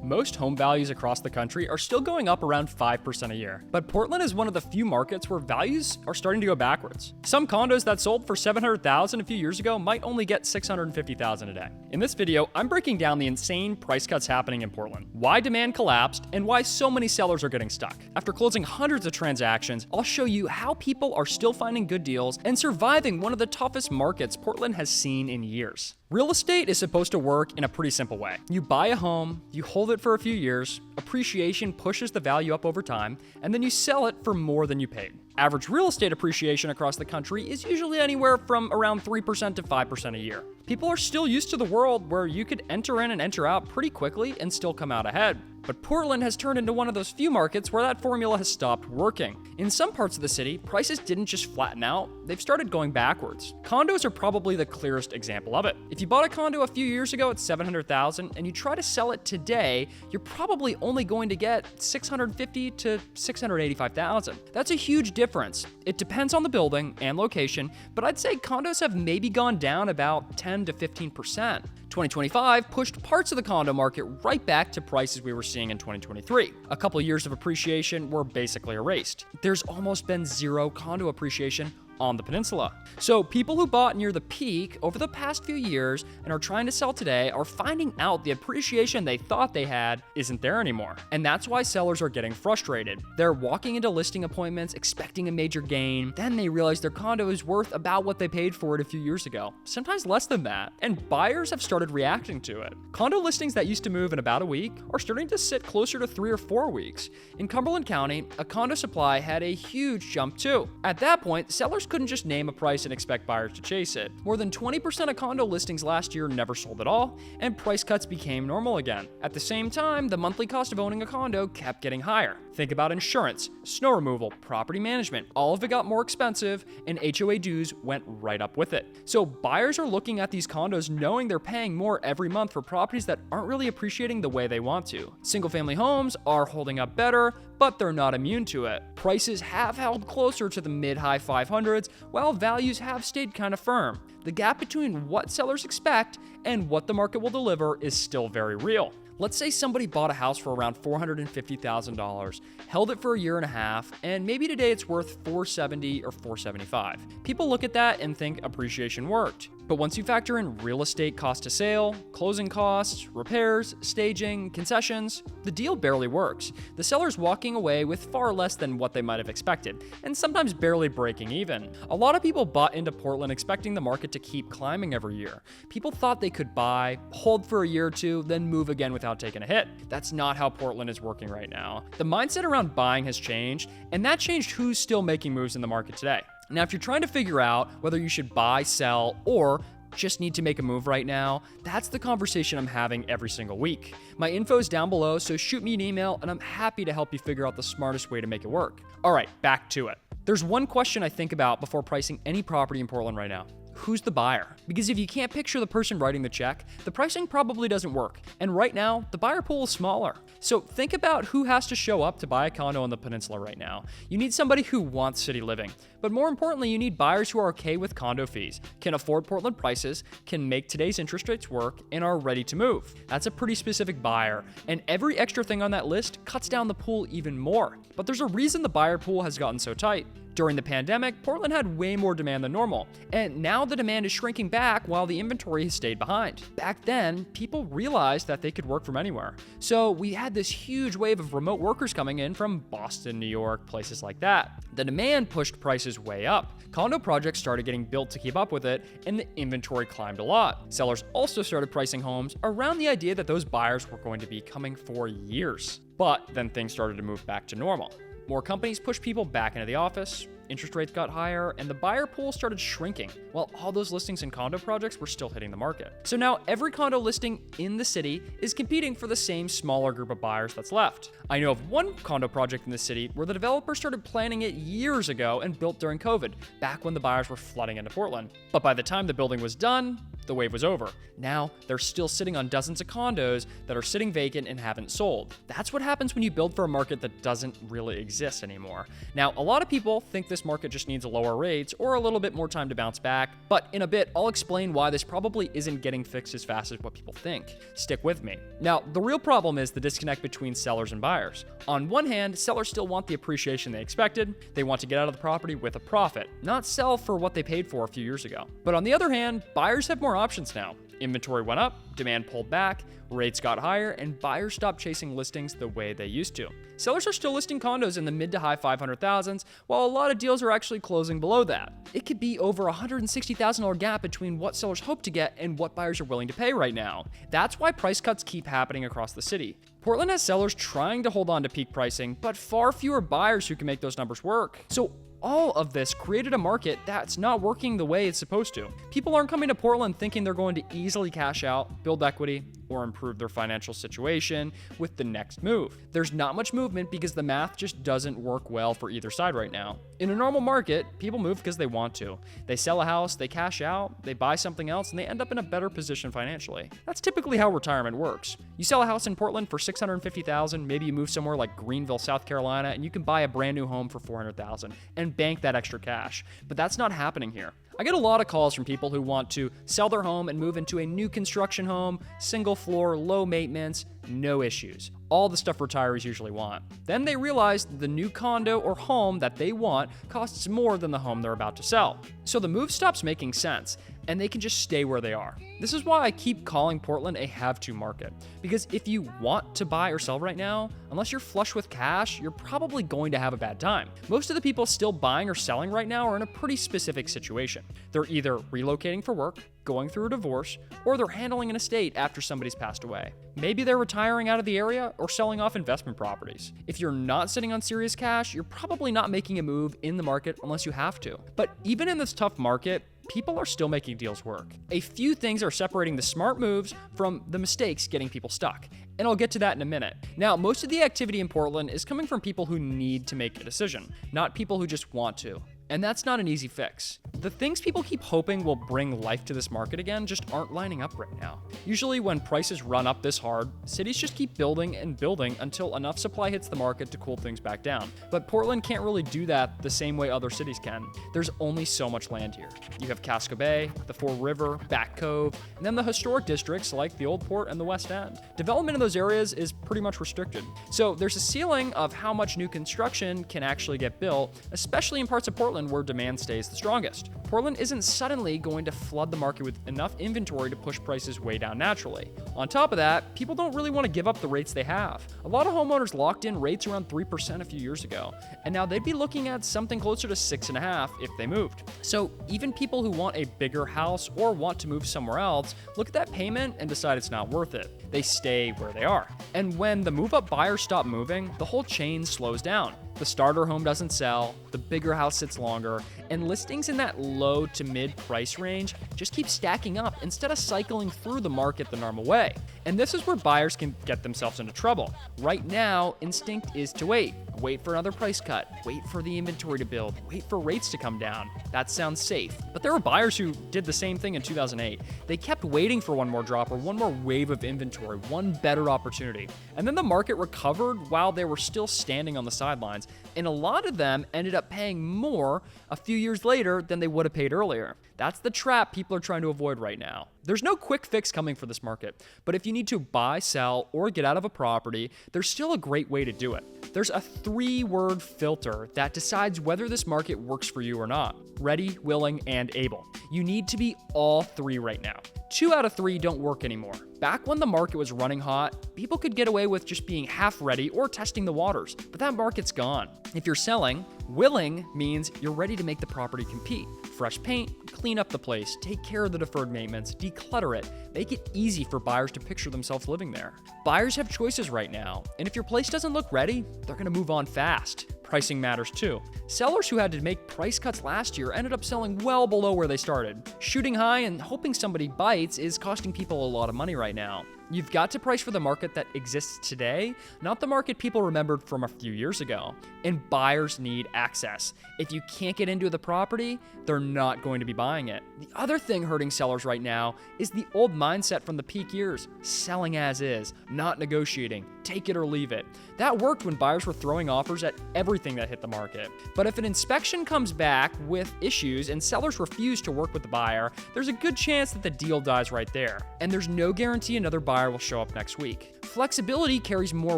most home values across the country are still going up around 5% a year. But Portland is one of the few markets where values are starting to go backwards. Some condos that sold for $700,000 a few years ago might only get $650,000 a day. In this video, I'm breaking down the insane price cuts happening in Portland, why demand collapsed, and why so many sellers are getting stuck. After closing hundreds of transactions, I'll show you how people are still finding good deals and surviving one of the toughest markets Portland has seen in years. Real estate is supposed to work in a pretty simple way. You buy a home, you hold it for a few years, appreciation pushes the value up over time, and then you sell it for more than you paid. Average real estate appreciation across the country is usually anywhere from around 3% to 5% a year. People are still used to the world where you could enter in and enter out pretty quickly and still come out ahead. But Portland has turned into one of those few markets where that formula has stopped working. In some parts of the city, prices didn't just flatten out, they've started going backwards. Condos are probably the clearest example of it. If you bought a condo a few years ago at $700,000 and you try to sell it today, you're probably only going to get $650,000 to $685,000. That's a huge difference. It depends on the building and location, but I'd say condos have maybe gone down about 10 to 15%. 2025 pushed parts of the condo market right back to prices we were seeing in 2023. A couple years of appreciation were basically erased. There's almost been zero condo appreciation on the peninsula. So people who bought near the peak over the past few years and are trying to sell today are finding out the appreciation they thought they had isn't there anymore. And that's why sellers are getting frustrated. They're walking into listing appointments expecting a major gain. Then they realize their condo is worth about what they paid for it a few years ago, sometimes less than that. And buyers have started reacting to it. Condo listings that used to move in about a week are starting to sit closer to 3 or 4 weeks. In Cumberland County, a condo supply had a huge jump too. At that point, sellers couldn't just name a price and expect buyers to chase it. More than 20% of condo listings last year never sold at all, and price cuts became normal again. At the same time, the monthly cost of owning a condo kept getting higher. Think about insurance, snow removal, property management. All of it got more expensive, and HOA dues went right up with it. So buyers are looking at these condos knowing they're paying more every month for properties that aren't really appreciating the way they want to. Single-family homes are holding up better, but they're not immune to it. Prices have held closer to the mid-high 500s, while values have stayed kind of firm. The gap between what sellers expect and what the market will deliver is still very real. Let's say somebody bought a house for around $450,000, held it for a year and a half, and maybe today it's worth $470,000 or $475,000. People look at that and think appreciation worked. But once you factor in real estate cost to sale, closing costs, repairs, staging, concessions, the deal barely works. The seller's walking away with far less than what they might have expected, and sometimes barely breaking even. A lot of people bought into Portland expecting the market to keep climbing every year. People thought they could buy, hold for a year or two, then move again without taking a hit. That's not how Portland is working right now. The mindset around buying has changed, and that changed who's still making moves in the market today. Now, if you're trying to figure out whether you should buy, sell, or just need to make a move right now, that's the conversation I'm having every single week. My info is down below, so shoot me an email and I'm happy to help you figure out the smartest way to make it work. All right, back to it. There's one question I think about before pricing any property in Portland right now. Who's the buyer? Because if you can't picture the person writing the check, the pricing probably doesn't work. And right now, the buyer pool is smaller. So think about who has to show up to buy a condo on the peninsula right now. You need somebody who wants city living. But more importantly, you need buyers who are okay with condo fees, can afford Portland prices, can make today's interest rates work, and are ready to move. That's a pretty specific buyer. And every extra thing on that list cuts down the pool even more. But there's a reason the buyer pool has gotten so tight. During the pandemic, Portland had way more demand than normal, and now the demand is shrinking back while the inventory has stayed behind. Back then, people realized that they could work from anywhere. So we had this huge wave of remote workers coming in from Boston, New York, places like that. The demand pushed prices way up. Condo projects started getting built to keep up with it, and the inventory climbed a lot. Sellers also started pricing homes around the idea that those buyers were going to be coming for years. But then things started to move back to normal. More companies pushed people back into the office, interest rates got higher, and the buyer pool started shrinking, while all those listings and condo projects were still hitting the market. So now every condo listing in the city is competing for the same smaller group of buyers that's left. I know of one condo project in the city where the developer started planning it years ago and built during COVID, back when the buyers were flooding into Portland. But by the time the building was done, the wave was over. Now, they're still sitting on dozens of condos that are sitting vacant and haven't sold. That's what happens when you build for a market that doesn't really exist anymore. Now, a lot of people think this market just needs lower rates or a little bit more time to bounce back, but in a bit, I'll explain why this probably isn't getting fixed as fast as what people think. Stick with me. Now, the real problem is the disconnect between sellers and buyers. On one hand, sellers still want the appreciation they expected. They want to get out of the property with a profit, not sell for what they paid for a few years ago. But on the other hand, buyers have more options now. Inventory went up, demand pulled back, rates got higher, and buyers stopped chasing listings the way they used to. Sellers are still listing condos in the mid to high 500,000s, while a lot of deals are actually closing below that. It could be over a $160,000 gap between what sellers hope to get and what buyers are willing to pay right now. That's why price cuts keep happening across the city. Portland has sellers trying to hold on to peak pricing, but far fewer buyers who can make those numbers work. So all of this created a market that's not working the way it's supposed to. People aren't coming to Portland thinking they're going to easily cash out, build equity, or improve their financial situation with the next move. There's not much movement because the math just doesn't work well for either side right now. In a normal market, people move because they want to. They sell a house, they cash out, they buy something else, and they end up in a better position financially. That's typically how retirement works. You sell a house in Portland for $650,000, maybe you move somewhere like Greenville, South Carolina, and you can buy a brand new home for $400,000 and bank that extra cash. But that's not happening here. I get a lot of calls from people who want to sell their home and move into a new construction home, single floor, low maintenance, no issues. All the stuff retirees usually want. Then they realize the new condo or home that they want costs more than the home they're about to sell. So the move stops making sense, and they can just stay where they are. This is why I keep calling Portland a have-to market. Because if you want to buy or sell right now, unless you're flush with cash, you're probably going to have a bad time. Most of the people still buying or selling right now are in a pretty specific situation. They're either relocating for work, going through a divorce, or they're handling an estate after somebody's passed away. Maybe they're retiring out of the area or selling off investment properties. If you're not sitting on serious cash, you're probably not making a move in the market unless you have to. But even in this tough market, people are still making deals work. A few things are separating the smart moves from the mistakes getting people stuck. And I'll get to that in a minute. Now, most of the activity in Portland is coming from people who need to make a decision, not people who just want to. And that's not an easy fix. The things people keep hoping will bring life to this market again just aren't lining up right now. Usually when prices run up this hard, cities just keep building and building until enough supply hits the market to cool things back down. But Portland can't really do that the same way other cities can. There's only so much land here. You have Casco Bay, the Fore River, Back Cove, and then the historic districts like the Old Port and the West End. Development in those areas is pretty much restricted. So there's a ceiling of how much new construction can actually get built, especially in parts of Portland where demand stays the strongest. Portland isn't suddenly going to flood the market with enough inventory to push prices way down naturally. On top of that, people don't really want to give up the rates they have. A lot of homeowners locked in rates around 3% a few years ago, and now they'd be looking at something closer to 6.5% if they moved. So even people who want a bigger house or want to move somewhere else look at that payment and decide it's not worth it. They stay where they are. And when the move-up buyers stop moving, the whole chain slows down. The starter home doesn't sell, the bigger house sits longer, and listings in that low to mid price range just keep stacking up instead of cycling through the market the normal way. And this is where buyers can get themselves into trouble. Right now, instinct is to wait. Wait for another price cut, wait for the inventory to build, wait for rates to come down. That sounds safe. But there were buyers who did the same thing in 2008. They kept waiting for one more drop or one more wave of inventory, one better opportunity. And then the market recovered while they were still standing on the sidelines. And a lot of them ended up paying more a few years later than they would have paid earlier. That's the trap people are trying to avoid right now. There's no quick fix coming for this market, but if you need to buy, sell, or get out of a property, there's still a great way to do it. There's a 3-word filter that decides whether this market works for you or not. Ready, willing, and able. You need to be all 3 right now. 2 out of 3 don't work anymore. Back when the market was running hot, people could get away with just being half ready or testing the waters, but that market's gone. If you're selling, willing means you're ready to make the property compete. Fresh paint, clean up the place, take care of the deferred maintenance, declutter it, make it easy for buyers to picture themselves living there. Buyers have choices right now, and if your place doesn't look ready, they're gonna move on fast. Pricing matters too. Sellers who had to make price cuts last year ended up selling well below where they started. Shooting high and hoping somebody bites is costing people a lot of money right now. You've got to price for the market that exists today, not the market people remembered from a few years ago. And buyers need access. If you can't get into the property, they're not going to be buying it. The other thing hurting sellers right now is the old mindset from the peak years: selling as is, not negotiating, take it or leave it. That worked when buyers were throwing offers at everything that hit the market. But if an inspection comes back with issues and sellers refuse to work with the buyer, there's a good chance that the deal dies right there. And there's no guarantee another buyer will show up next week. Flexibility carries more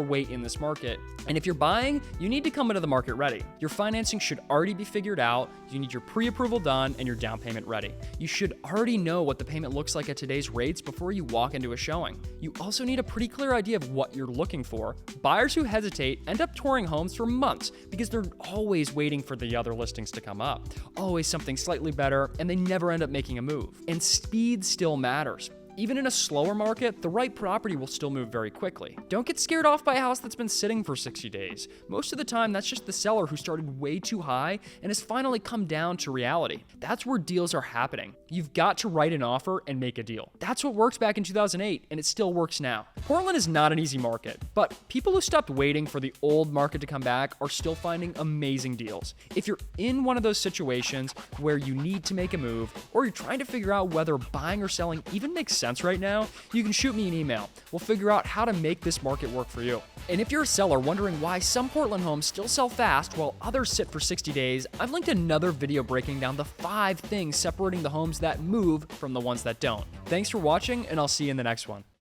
weight in this market. And if you're buying, you need to come into the market ready. Your financing should already be figured out. You need your pre-approval done and your down payment ready. You should already know what the payment looks like at today's rates before you walk into a showing. You also need a pretty clear idea of what you're looking for. Buyers who hesitate end up touring homes for months because they're always waiting for the other listings to come up. Always something slightly better, and they never end up making a move. And speed still matters. Even in a slower market, the right property will still move very quickly. Don't get scared off by a house that's been sitting for 60 days. Most of the time, that's just the seller who started way too high and has finally come down to reality. That's where deals are happening. You've got to write an offer and make a deal. That's what worked back in 2008, and it still works now. Portland is not an easy market, but people who stopped waiting for the old market to come back are still finding amazing deals. If you're in one of those situations where you need to make a move, or you're trying to figure out whether buying or selling even makes sense right now, you can shoot me an email. We'll figure out how to make this market work for you. And if you're a seller wondering why some Portland homes still sell fast while others sit for 60 days, I've linked another video breaking down the 5 things separating the homes that move from the ones that don't. Thanks for watching, and I'll see you in the next one.